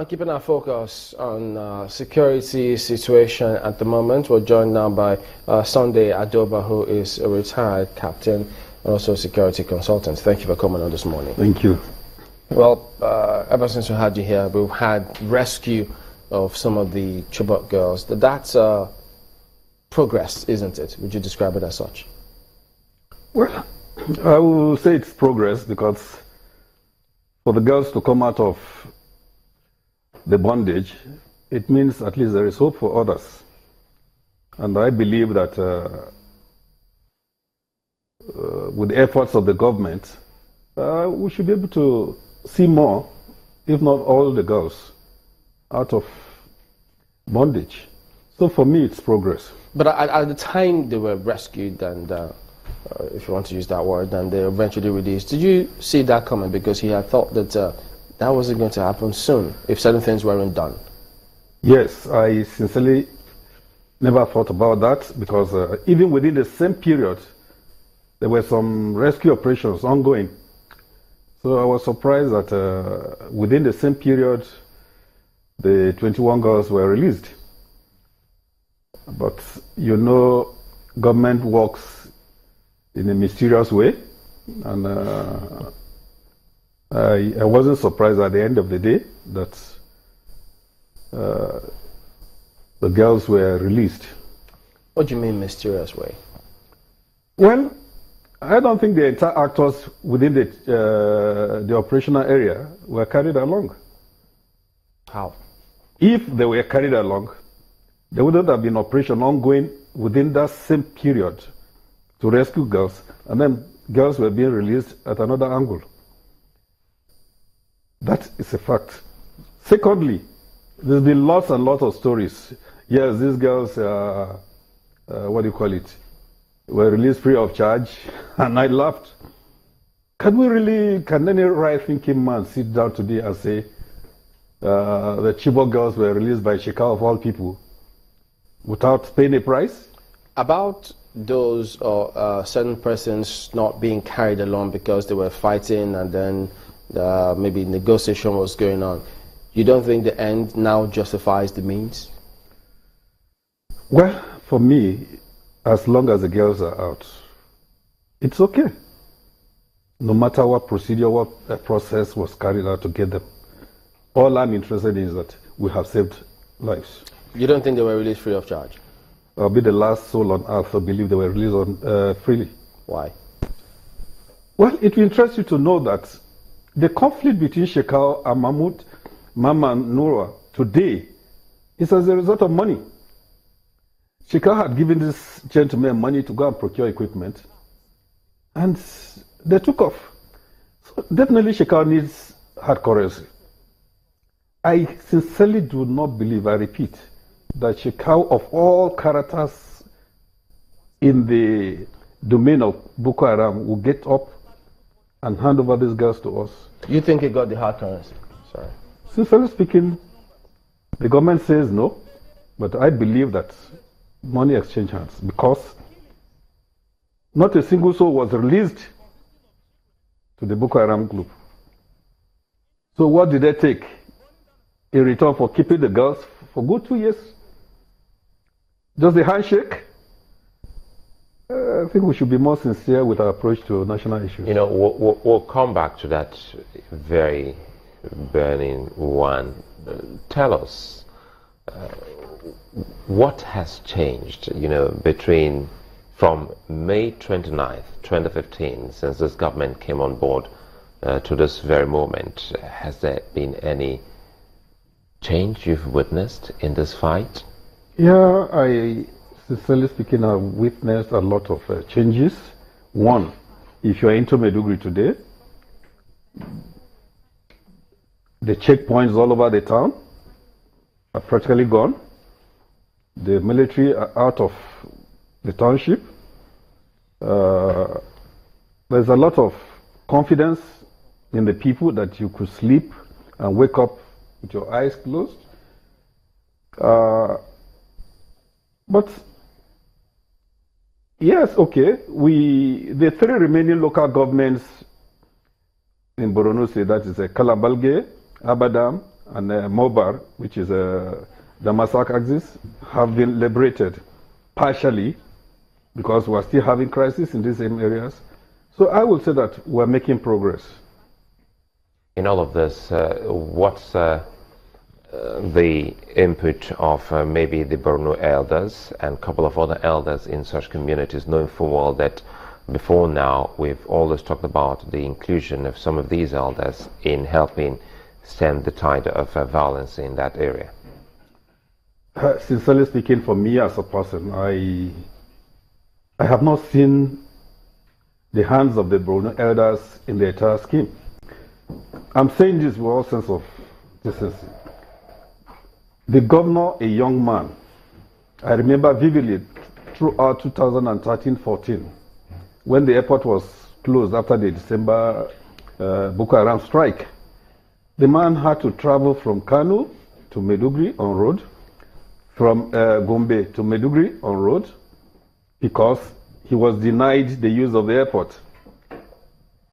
Keeping our focus on security situation at the moment, we're joined now by Sunday Adoba, who is a retired captain and also a security consultant. Thank you for coming on this morning. Thank you. Well, ever since we had you here, we've had rescue of some of the Chibok girls. That's progress, isn't it? Would you describe it as such? Well, I will say it's progress because for the girls to come out of the bondage, it means at least there is hope for others. And I believe that with the efforts of the government, we should be able to see more, if not all the girls, out of bondage. So for me, it's progress. But at the time they were rescued and, if you want to use that word, and they eventually released, did you see that coming? Because he had thought that that wasn't going to happen soon if certain things weren't done. Yes, I sincerely never thought about that because even within the same period, there were some rescue operations ongoing. So I was surprised that within the same period, the 21 girls were released. But you know, government works in a mysterious way, and I wasn't surprised at the end of the day that the girls were released. What do you mean mysterious way? Well, I don't think the entire actors within the operational area were carried along. How? If they were carried along, there wouldn't have been operation ongoing within that same period to rescue girls, and then girls were being released at another angle. That is a fact. Secondly, there's been lots and lots of stories. Yes, these girls, what do you call it, were released free of charge, and I laughed. Can any right-thinking man sit down today and say the Chibok girls were released by Shekau of all people without paying a price? About those or certain persons not being carried along because they were fighting and then maybe negotiation was going on, you don't think the end now justifies the means? Well, for me, as long as the girls are out, it's okay. No matter what procedure, what process was carried out to get them. All I'm interested in is that we have saved lives. You don't think they were released free of charge? I'll be the last soul on earth to believe they were released freely. Why? Well, it will interest you to know that the conflict between Shekau and Mama and Nura today is as a result of money. Shekau had given this gentleman money to go and procure equipment, and they took off. So definitely Shekau needs hard currency. I sincerely do not believe, I repeat, that Shekau of all characters in the domain of Boko Haram will get up and hand over these girls to us. You think he got the hard currency? Sorry. Sincerely speaking, the government says no, but I believe that money exchange hands because not a single soul was released to the Boko Haram group. So what did they take in return for keeping the girls for good 2 years? Just a handshake? I think we should be more sincere with our approach to national issues. You know, we'll come back to that very burning one. Tell us, what has changed, you know, from May 29th, 2015, since this government came on board, to this very moment? Has there been any change you've witnessed in this fight? Yeah, sincerely speaking, I've witnessed a lot of changes. One, if you're into Maiduguri today, the checkpoints all over the town are practically gone. The military are out of the township. There's a lot of confidence in the people that you could sleep and wake up with your eyes closed. But yes, okay, the three remaining local governments in Borno State, that is Kalabalge, Abadam, and Mobar, which is the Masak axis, have been liberated partially because we're still having crisis in these same areas. So I will say that we're making progress. In all of this, what's the input of maybe the Borno elders and a couple of other elders in such communities, knowing full well that before now we've always talked about the inclusion of some of these elders in helping stem the tide of violence in that area? Sincerely speaking, for me as a person, I have not seen the hands of the Borno elders in the entire scheme. I'm saying this with all sense of decency. The governor, a young man, I remember vividly throughout 2013-14, when the airport was closed after the December Boko Haram strike. The man had to travel from Kano to Maiduguri on road, from Gombe to Maiduguri on road, because he was denied the use of the airport.